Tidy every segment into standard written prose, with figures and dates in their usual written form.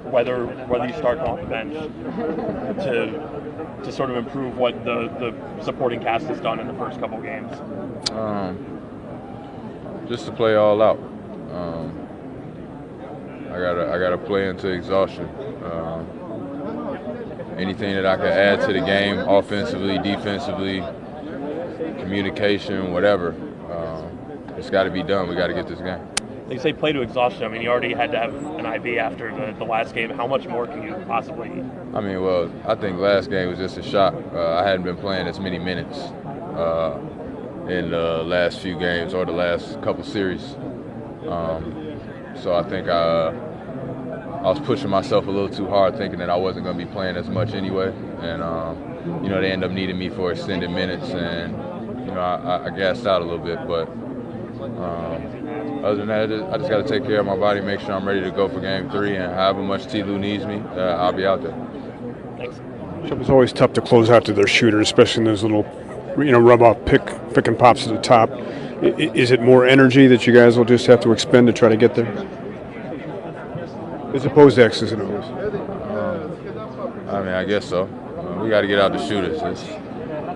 whether you start off the bench to sort of improve what the supporting cast has done in the first couple games? Just to play all out. I gotta play into exhaustion. Anything that I can add to the game, offensively, defensively, communication, whatever, it's got to be done. We got to get this game. They say play to exhaustion. I mean, you already had to have an IV after the last game. How much more can you possibly? I mean, well, I think last game was just a shock. I hadn't been playing as many minutes in the last few games or the last couple series. So I think I was pushing myself a little too hard, thinking that I wasn't going to be playing as much anyway. And, they end up needing me for extended minutes, and, I gassed out a little bit. But other than that, I just got to take care of my body, make sure I'm ready to go for Game 3, and however much T-Lou needs me, I'll be out there. Thanks. It's always tough to close out to their shooters, especially in those little, rub-off pick and pops at the top. Is it more energy that you guys will just have to expend to try to get there? As opposed to X's and O's. I mean, I guess so. We got to get out the shooters.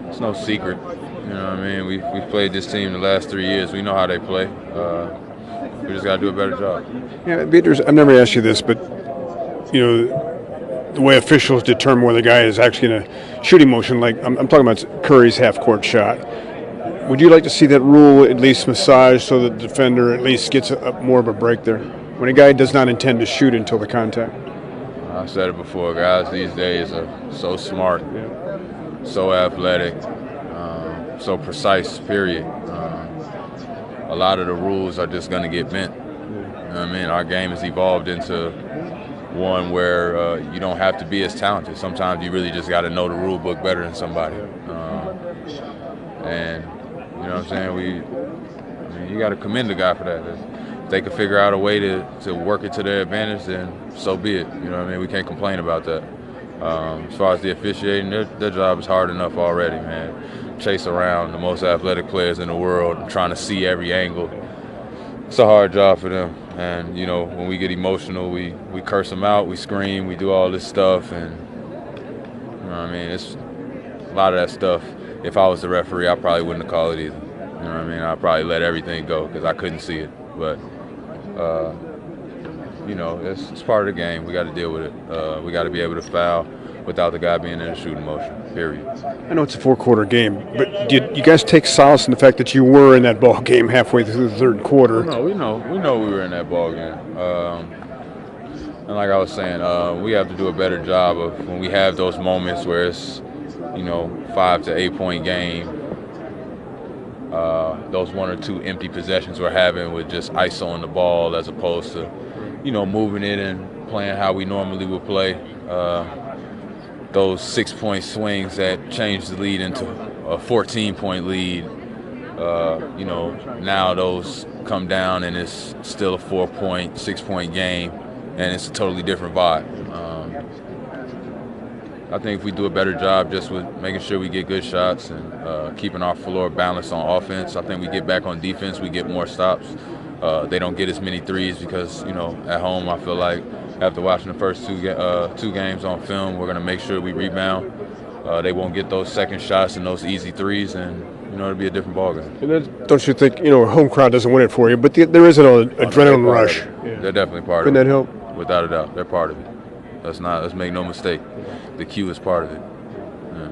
It's no secret. You know what I mean? We've played this team the last 3 years. We know how they play. We just got to do a better job. Yeah, Peters, I've never asked you this, but, the way officials determine whether the guy is actually in a shooting motion, like I'm talking about Curry's half-court shot. Would you like to see that rule at least massaged so that the defender at least gets more of a break there? When a guy does not intend to shoot until the contact. I said it before, guys these days are so smart, so athletic, so precise, period. A lot of the rules are just going to get bent. You know what I mean? Our game has evolved into one where you don't have to be as talented. Sometimes you really just got to know the rule book better than somebody. And, you know what I'm saying? You got to commend the guy for that. If they could figure out a way to work it to their advantage, then so be it. You know what I mean? We can't complain about that. As far as the officiating, their job is hard enough already, man. Chase around the most athletic players in the world, trying to see every angle. It's a hard job for them. And, when we get emotional, we curse them out, we scream, we do all this stuff. And, it's a lot of that stuff. If I was the referee, I probably wouldn't have called it either. You know what I mean? I'd probably let everything go because I couldn't see it. But, it's part of the game. We got to deal with it. We got to be able to foul without the guy being in a shooting motion, period. I know it's a four-quarter game, but did you guys take solace in the fact that you were in that ball game halfway through the third quarter? No, we know we were in that ball game. And like I was saying, we have to do a better job of when we have those moments where it's, 5 to 8 point game, those 1 or 2 empty possessions we're having with just isoing the ball as opposed to, moving it and playing how we normally would play. Those 6-point swings that change the lead into a 14-point lead, now those come down and it's still a 4-point, 6-point game, and it's a totally different vibe. I think if we do a better job just with making sure we get good shots and keeping our floor balanced on offense, I think we get back on defense, we get more stops. They don't get as many threes because, at home I feel like after watching the first two games on film, we're going to make sure we rebound. They won't get those second shots and those easy threes, and, it'll be a different ballgame. And then, don't you think, a home crowd doesn't win it for you, but there is an adrenaline rush. They're definitely part of it. Couldn't that help? Without a doubt, they're part of it. Let's make no mistake. The Q is part of it. Yeah.